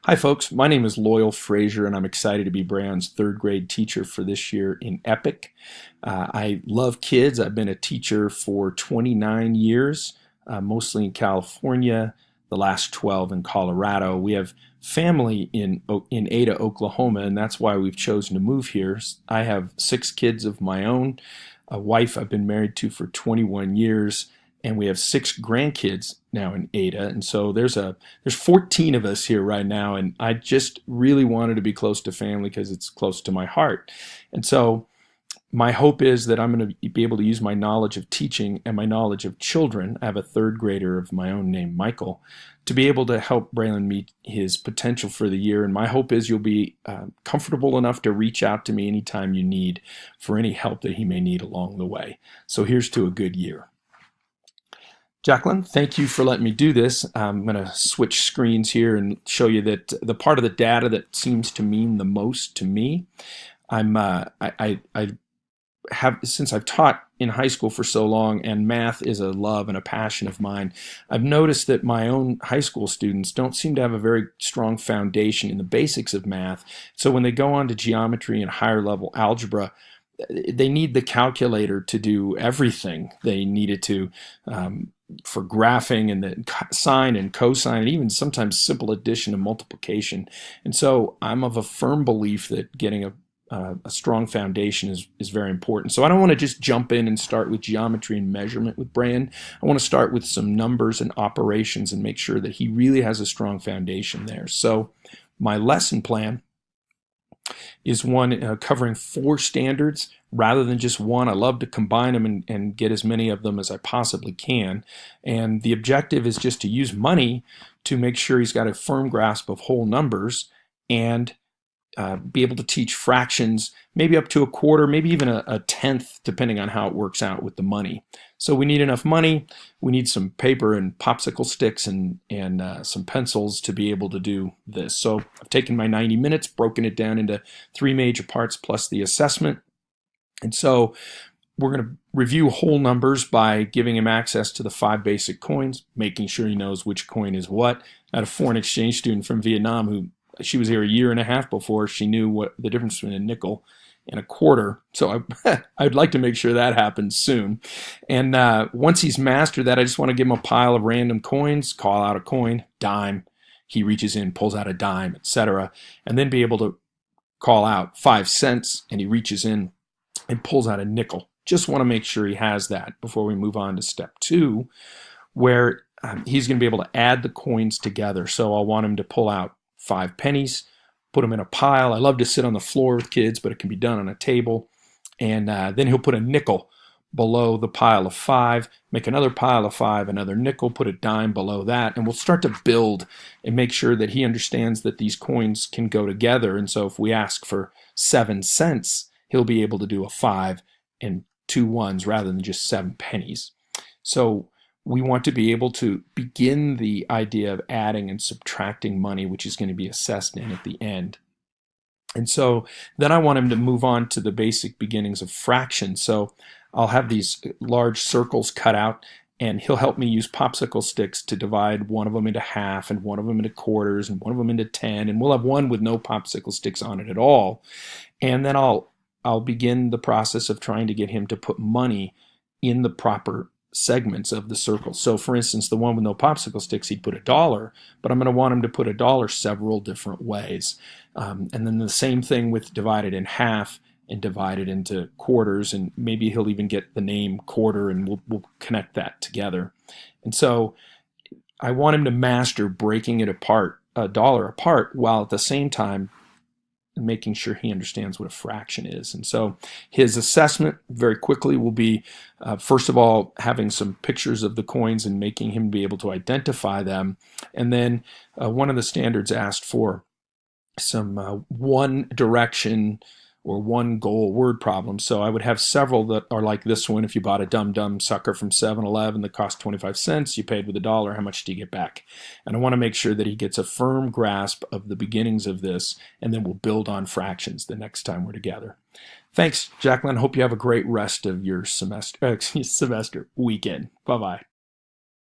Hi, folks. My name is Loyal Frazier, and I'm excited to be Brand's third grade teacher for this year in EPIC. I love kids. I've been a teacher for 29 years, mostly in California, the last 12 in Colorado. We have family in Ada, Oklahoma, and that's why we've chosen to move here. I have 6 kids of my own, a wife I've been married to for 21 years, and we have 6 grandkids now in Ada. And so there's 14 of us here right now, and I just really wanted to be close to family because it's close to my heart. And so my hope is that I'm going to be able to use my knowledge of teaching and my knowledge of children. I have a third grader of my own named Michael, to be able to help Braylon meet his potential for the year. And my hope is you'll be comfortable enough to reach out to me anytime you need for any help that he may need along the way. So here's to a good year. Jacqueline, thank you for letting me do this. I'm going to switch screens here and show you that the part of the data that seems to mean the most to me. I have, since I've taught in high school for so long, and math is a love and a passion of mine, I've noticed that my own high school students don't seem to have a very strong foundation in the basics of math. So when they go on to geometry and higher level algebra, they need the calculator to do everything. They need it to for graphing and the sine and cosine, and even sometimes simple addition and multiplication. And so I'm of a firm belief that getting a strong foundation is very important. So I don't want to just jump in and start with geometry and measurement with Bran. I want to start with some numbers and operations and make sure that he really has a strong foundation there. So my lesson plan is one covering 4 standards rather than just one. I love to combine them and get as many of them as I possibly can. And the objective is just to use money to make sure he's got a firm grasp of whole numbers and be able to teach fractions, maybe up to a quarter, maybe even a tenth, depending on how it works out with the money. So we need enough money. We need some paper and popsicle sticks and some pencils to be able to do this. So I've taken my 90 minutes, broken it down into 3 major parts plus the assessment. And so we're going to review whole numbers by giving him access to the 5 basic coins, making sure he knows which coin is what. I had a foreign exchange student from Vietnam who she was here a year and a half before she knew what the difference between a nickel and a quarter. So I'd like to make sure that happens soon. And once he's mastered that, I just want to give him a pile of random coins, call out a coin, dime. He reaches in, pulls out a dime, etc. And then be able to call out 5 cents, and he reaches in and pulls out a nickel. Just want to make sure he has that before we move on to step 2, where he's going to be able to add the coins together. So I'll want him to pull out 5 pennies, put them in a pile. I love to sit on the floor with kids, but it can be done on a table. And then he'll put a nickel below the pile of 5, make another pile of 5, another nickel, put a dime below that, and we'll start to build and make sure that he understands that these coins can go together. And so if we ask for 7 cents, he'll be able to do a 5 and 2 ones rather than just 7 pennies. So we want to be able to begin the idea of adding and subtracting money, which is going to be assessed in at the end. And so then I want him to move on to the basic beginnings of fractions. So I'll have these large circles cut out, and he'll help me use popsicle sticks to divide one of them into half and one of them into quarters and one of them into 10. And we'll have one with no popsicle sticks on it at all. And then I'll begin the process of trying to get him to put money in the proper segments of the circle. So for instance, the one with no popsicle sticks, he'd put $1, but I'm going to want him to put $1 several different ways. And then the same thing with divided in half and divided into quarters, and maybe he'll even get the name quarter, and we'll connect that together. And so I want him to master breaking it apart, $1 apart, while at the same time making sure he understands what a fraction is. And so his assessment very quickly will be, first of all, having some pictures of the coins and making him be able to identify them. And then one of the standards asked for some one direction or one goal word problems. So I would have several that are like this one. If you bought a Dum Dum sucker from 7-Eleven that cost 25 cents, you paid with $1, how much do you get back? And I want to make sure that he gets a firm grasp of the beginnings of this, and then we'll build on fractions the next time we're together. Thanks, Jacqueline. Hope you have a great rest of your semester weekend. Bye-bye.